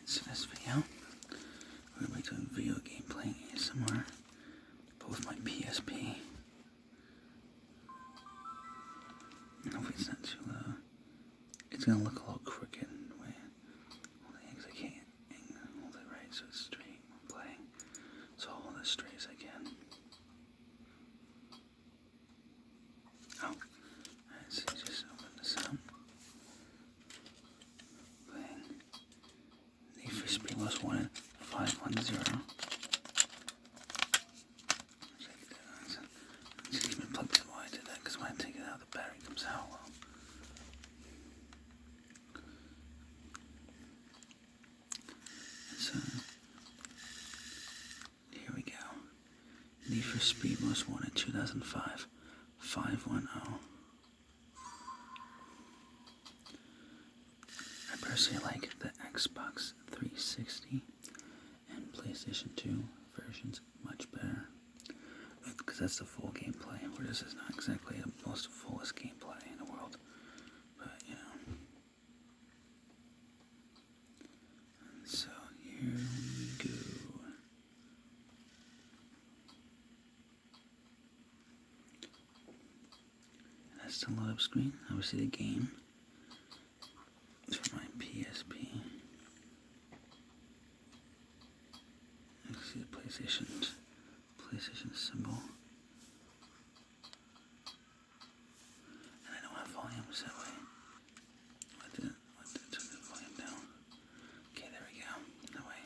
So in this video, we're going to be doing video game playing ASMR, but with my PSP. And hopefully it's not too low. It's going to look a little crooked in the way. All the things I can't hold it right so it's straight when playing. So I'll hold it straight as I can. Oh, alright, so just open this up. Playing Need for Speed Most Wanted 510. Just keep it plugged in while I did that, because when I take it out, the battery comes out low. So, here we go. Need for Speed Most Wanted 2005 510. I personally like the Xbox 360 and PlayStation 2 versions much better, because that's the full gameplay, where this is not exactly the most fullest gameplay in the world, but you know. And so here we go. And that's the load up screen, obviously the game. It's for my PSP. You can see the PlayStation symbol. And I don't have volume set way. I didn't turn the volume down. Okay, there we go. That way.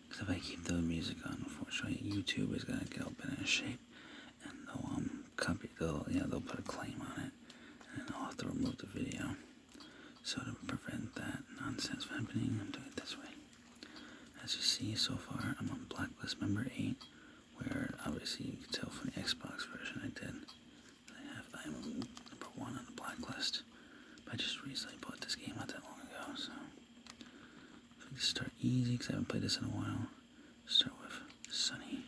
Because if I keep the music on, unfortunately, YouTube is gonna get all bent in shape, and they'll put a claim on it, and then I'll have to remove the video. So to prevent that nonsense from happening, I'm doing it this way. As you see, so far, I'm on Blacklist Member 8, where obviously you can tell from the Xbox version I did. I am number 1 on the Blacklist. But I just recently bought this game not that long ago, so if we can start easy, because I haven't played this in a while. Start with Sunny.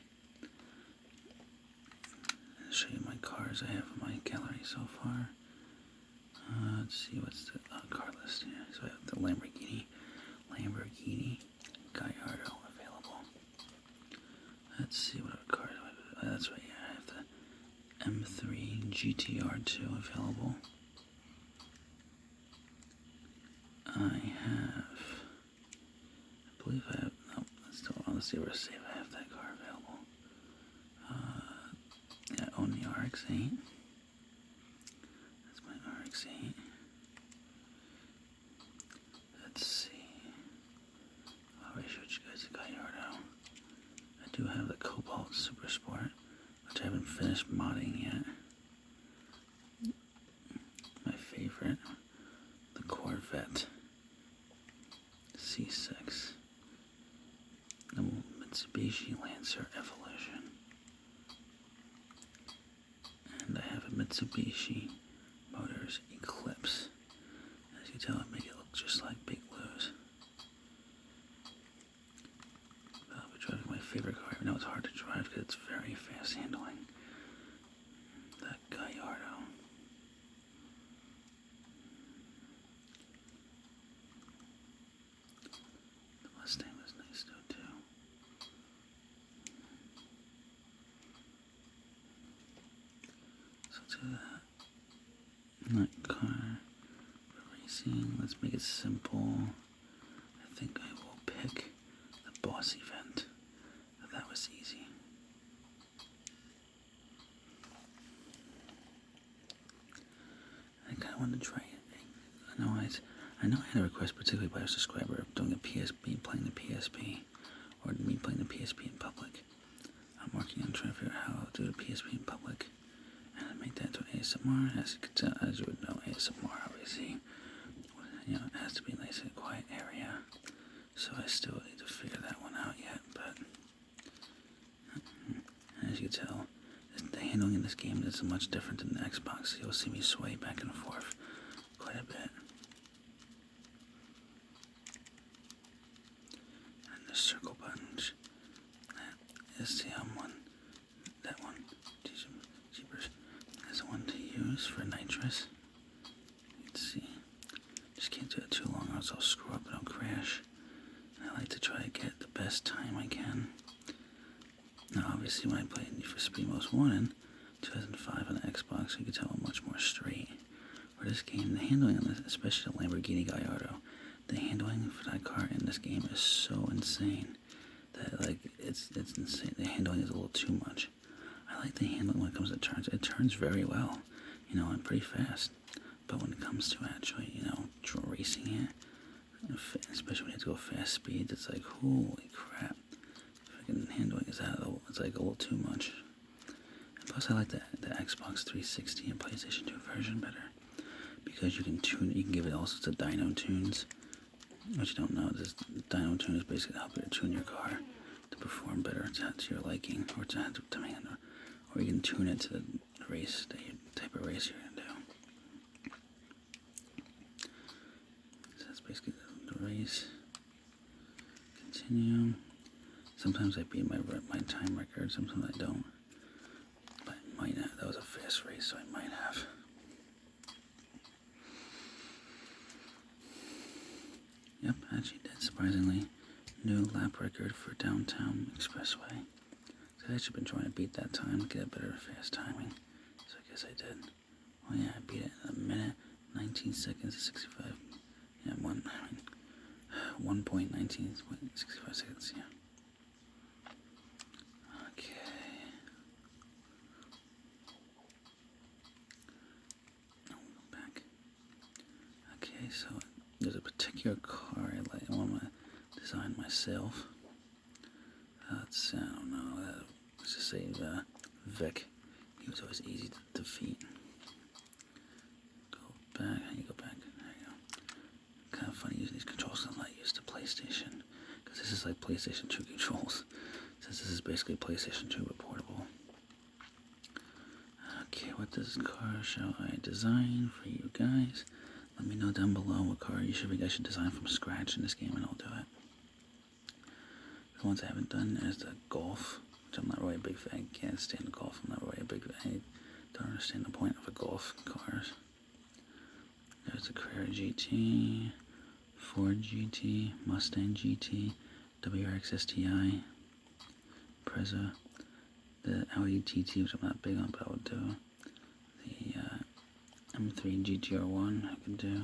And show you my cars I have in my gallery so far. Let's see, what's the car list here? So I have the Lamborghini Gallardo available. Let's see what other cars I have. That's right, yeah, I have the M3 GTR2 available. I believe I have, no, let's see where save I have that car available. Yeah, I own the RX-8. That's my RX-8. Let's see. I already showed you guys the Gallardo. I do have the Cobalt Super Sport, which I haven't finished modding yet. My favorite, the Corvette C6. The Mitsubishi Lancer Evolution. And I have a Mitsubishi Motors Eclipse. As you tell, I make it look just like Big Blues. I'll be driving my favorite car. I know it's hard to drive because it's very fast handling. That Gallardo. The Mustang was nice though too. So to that car for racing, let's make it simple. I think I will pick the boss event. That was easy. I kind of wanted to try it. I know I had a request particularly by a subscriber of doing a PSP, playing the PSP, or me playing the PSP in public. I'm working on trying to figure out how to do the PSP in public and make that into an ASMR. As you would know, ASMR obviously, you know, it has to be a nice and quiet area. So I still need to figure that one out yet, but as you can tell, the handling in this game is much different than the Xbox. You'll see me sway back and forth quite a bit. And the circle buttons, that is the one, that one, Jeepers, is the one to use for nitrous. You can see, just can't do it too long or else I'll screw up and I'll crash. And I try to get the best time I can. Now, obviously, when I played Need for Speed Most Wanted 2005 on the Xbox, you could tell I'm much more straight. For this game, the handling on this, especially the Lamborghini Gallardo, the handling for that car in this game is so insane that like it's insane. The handling is a little too much. I like the handling when it comes to turns. It turns very well, and pretty fast. But when it comes to actually, racing it, especially when you have to go fast speeds, it's like, holy crap. Freaking handling is it's like a little too much. And plus, I like the Xbox 360 and PlayStation 2 version better. Because you can give it all sorts of dyno tunes. What you don't know, this dyno tune is basically help you to tune your car to perform better to your liking, or to demand, or you can tune it to the race, the type of race you're going to do. So that's basically the race. Continue. Sometimes I beat my time record, sometimes I don't. But I might have. That was a fast race, so I might have. Yep, actually did, surprisingly. New lap record for downtown expressway. So I've actually been trying to beat that time, get a better fast timing. So I guess I did. Well, yeah, I beat it in a minute, 19 seconds, 65. Yeah, 1.19.65 seconds, yeah. Okay. I'll go back. Okay, so there's a particular car I want to design myself. I don't know, let's just say Vic. He was always easy to defeat. Go back, how you go back? There you go. Kind of funny using these controls I'm not used to PlayStation. Because this is like PlayStation 2 controls. Since this is basically PlayStation 2 but portable. Okay, what this car shall I design for you guys? Let me know down below what car you think I should design from scratch in this game, and I'll do it. The ones I haven't done is the Golf, which I'm not really a big fan. I can't stand the Golf. I'm not really a big fan. I don't understand the point of a Golf cars. There's the Carrera GT, Ford GT, Mustang GT, WRX STI, Preza, the Audi TT, which I'm not big on, but I would do. The M3 GTR1 I could do.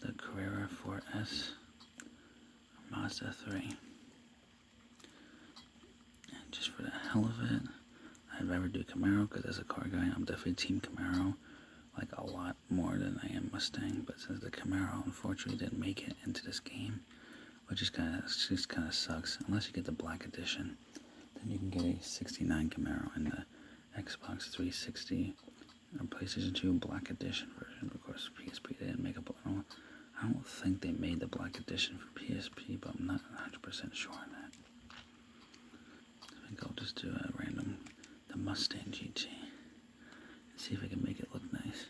The Carrera 4S, Mazda 3. And just for the hell of it, I'd rather do Camaro, because as a car guy, I'm definitely Team Camaro, like a lot more than I am Mustang. But since the Camaro unfortunately didn't make it into this game, which is kind of sucks, unless you get the Black Edition, then you can get a 69 Camaro in the Xbox 360 or PlayStation 2 Black Edition version. Of course, PSP they didn't make a. I don't think they made the Black Edition for PSP, but I'm not 100% sure on that. I think I'll just do a random, the Mustang GT, and see if I can make it look nice.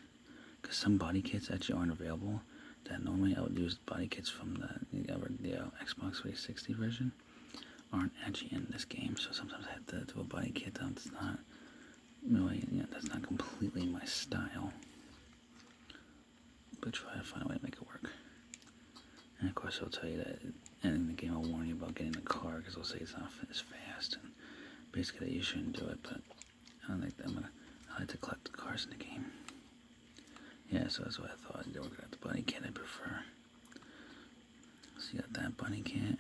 Because some body kits actually aren't available. That normally I would use body kits from the Xbox 360 version aren't actually in this game. So sometimes I have to do a body kit that's not really, that's not completely my style. But try to find a way to make it work. And of course, I'll tell you that in the game I'll warn you about getting the car, because I'll say it's not as fast, and basically that you shouldn't do it. But I like that. I like to collect the cars in the game. Yeah, so that's what I thought. I'd work out the bunny kit I prefer. So you got that bunny kit,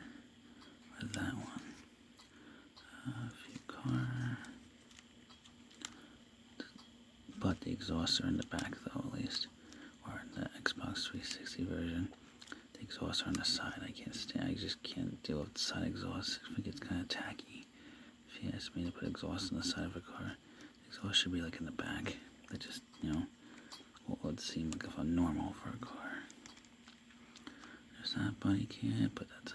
or that one. A few car. But the exhausts are in the back though, at least. Or in the Xbox 360 version. The exhausts are on the side. I just can't deal with the side exhaust. I think it's kind of tacky. If you ask me to put exhaust on the side of a car, the exhaust should be like in the back. That just, what would seem like a normal for a car. There's that bunny kit, but that's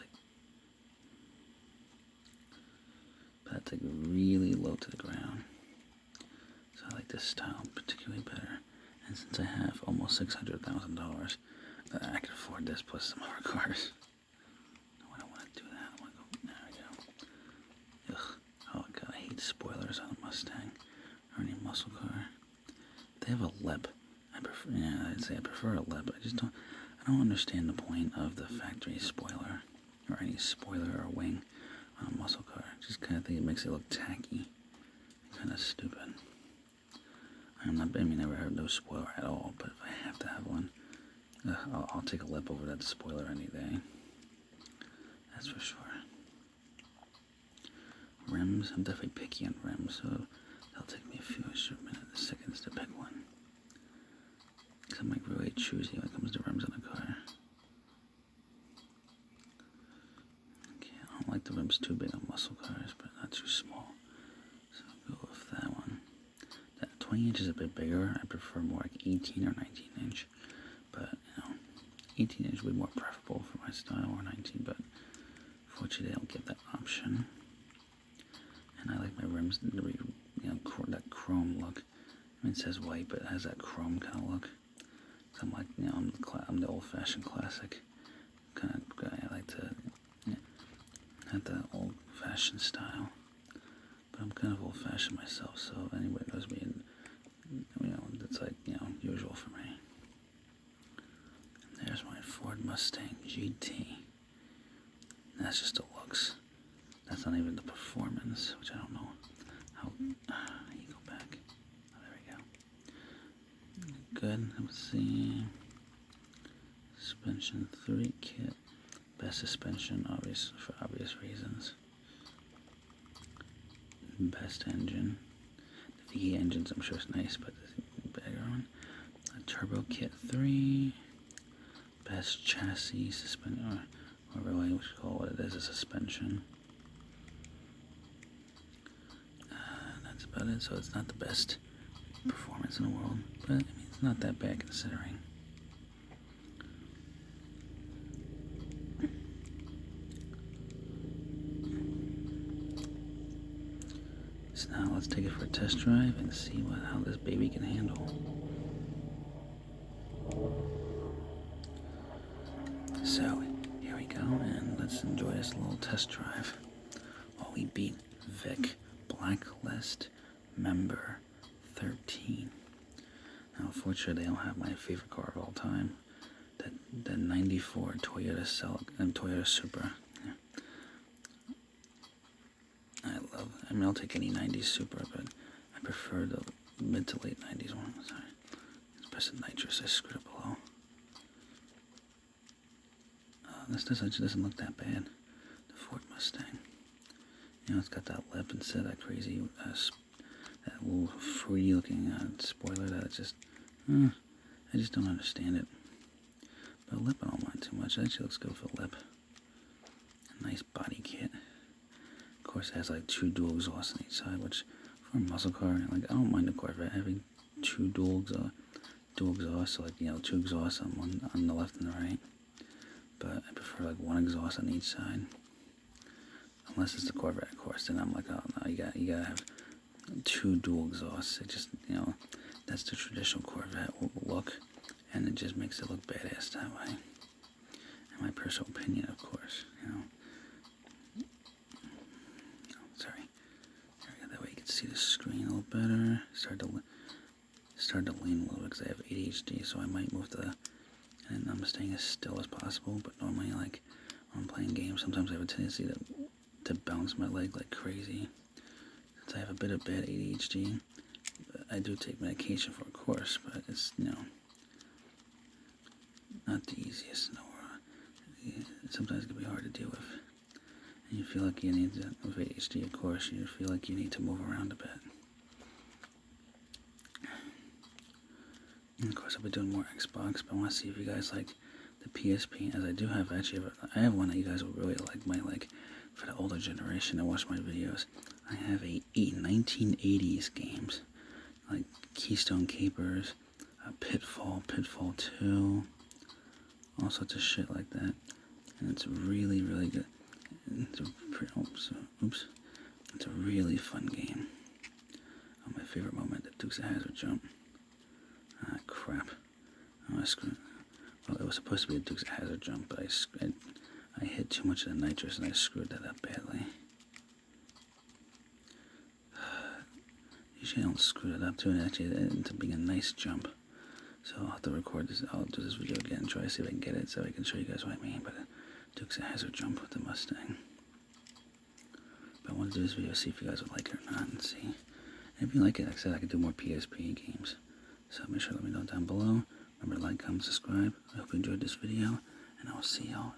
like really low to the ground. So I like this style particularly better. And since I have almost $600,000, I can afford this plus some other cars. No, I don't want to do that. I want to go. There we go. Ugh. Oh god, I hate spoilers on a Mustang or any muscle car. They have a lip. I'd say I prefer a lip. I don't understand the point of the factory spoiler. or any spoiler or wing on a muscle car. Just kind of think it makes it look tacky, kind of stupid. I never have no spoiler at all, but if I have to have one, I'll take a lip over that spoiler any day. That's for sure. Rims, I'm definitely picky on rims, so it'll take me a few extra seconds to pick one. Because I'm like really choosy when it comes to rims on a car. Okay, I don't like the rims too big on muscle cars, but not too small. So I'll go with that one. That 20 inch is a bit bigger. I prefer more like 18 or 19 inch. But, 18 inch would be more preferable for my style, or 19, but fortunately they don't give that option. And I like my rims to be, that chrome look. I mean, it says white, but it has that chrome kind of look. So I'm like, I'm the old-fashioned classic kind of guy. I like to have that old-fashioned style. But I'm kind of old-fashioned myself, so if anybody knows me, it's like, usual for me. And there's my Ford Mustang GT. And that's just the looks. That's not even the performance, which I don't know how. You go back. Oh, there we go. Good. Let's see. Suspension 3 kit. Best suspension, for obvious reasons. Best engine. The V8 engines, I'm sure is nice, but the bigger one. A turbo kit 3. Best chassis suspension, or really, we should call it what it is, a suspension. That's about it. So it's not the best performance in the world, but it's not that bad considering. So now let's take it for a test drive and see how this baby can handle. So here we go, and let's enjoy this little test drive while we beat Vic Blacklist member 13. Now, unfortunately, I don't have my favorite car of all time, the 94 Toyota Supra. Yeah. I'll take any 90s Supra, but I prefer the mid to late 90s one. Sorry. Let's press the nitrous. I screwed up below. This actually doesn't look that bad. The Ford Mustang. It's got that lip instead of that crazy, that little fruity looking spoiler that it's just, I just don't understand it. But lip I don't mind too much. It actually looks good for lip. A nice body kit. Of course, it has like 2 dual exhausts on each side, which for a muscle car, I don't mind the Corvette having 2 dual exhausts, so 2 exhausts on the left and the right. But I prefer 1 exhaust on each side. Unless it's the Corvette, of course, then I'm like, oh no, you gotta have 2 dual exhausts. It just, that's the traditional Corvette look, and it just makes it look badass that way. In my personal opinion, of course, Sorry. There we go. That way you can see the screen a little better. Start to lean a little bit because I have ADHD, so I might move and I'm staying as still as possible. But normally, when I'm playing games, sometimes I have a tendency to bounce my leg like crazy. Since I have a bit of bad ADHD, I do take medication for a course, but it's, not the easiest in the world. Sometimes it can be hard to deal with. And you feel like you need to, with ADHD, of course, you feel like you need to move around a bit. And of course, I'll be doing more Xbox, but I want to see if you guys like the PSP, as I do have, I have one that you guys will really like for the older generation that watch my videos. I have a 1980s games, like Keystone Capers, Pitfall 2, all sorts of shit like that. And it's really, really good. It's a really fun game. Oh, my favorite moment, the Dukes of Hazzard jump. Ah, crap. Oh, I screwed. Well, it was supposed to be a Dukes of Hazzard jump, but I hit too much of the nitrous and I screwed that up badly. Usually I don't screw that up too, and actually it ends up being a nice jump. So I'll have to record this. I'll do this video again and try to see if I can get it so I can show you guys what I mean. But Dukes of Hazzard jump with the Mustang. But I want to do this video, see if you guys would like it or not, and see. And if you like it, like I said, I could do more PSP games. So make sure to let me know down below. Remember to like, comment, subscribe. I hope you enjoyed this video, and I will see y'all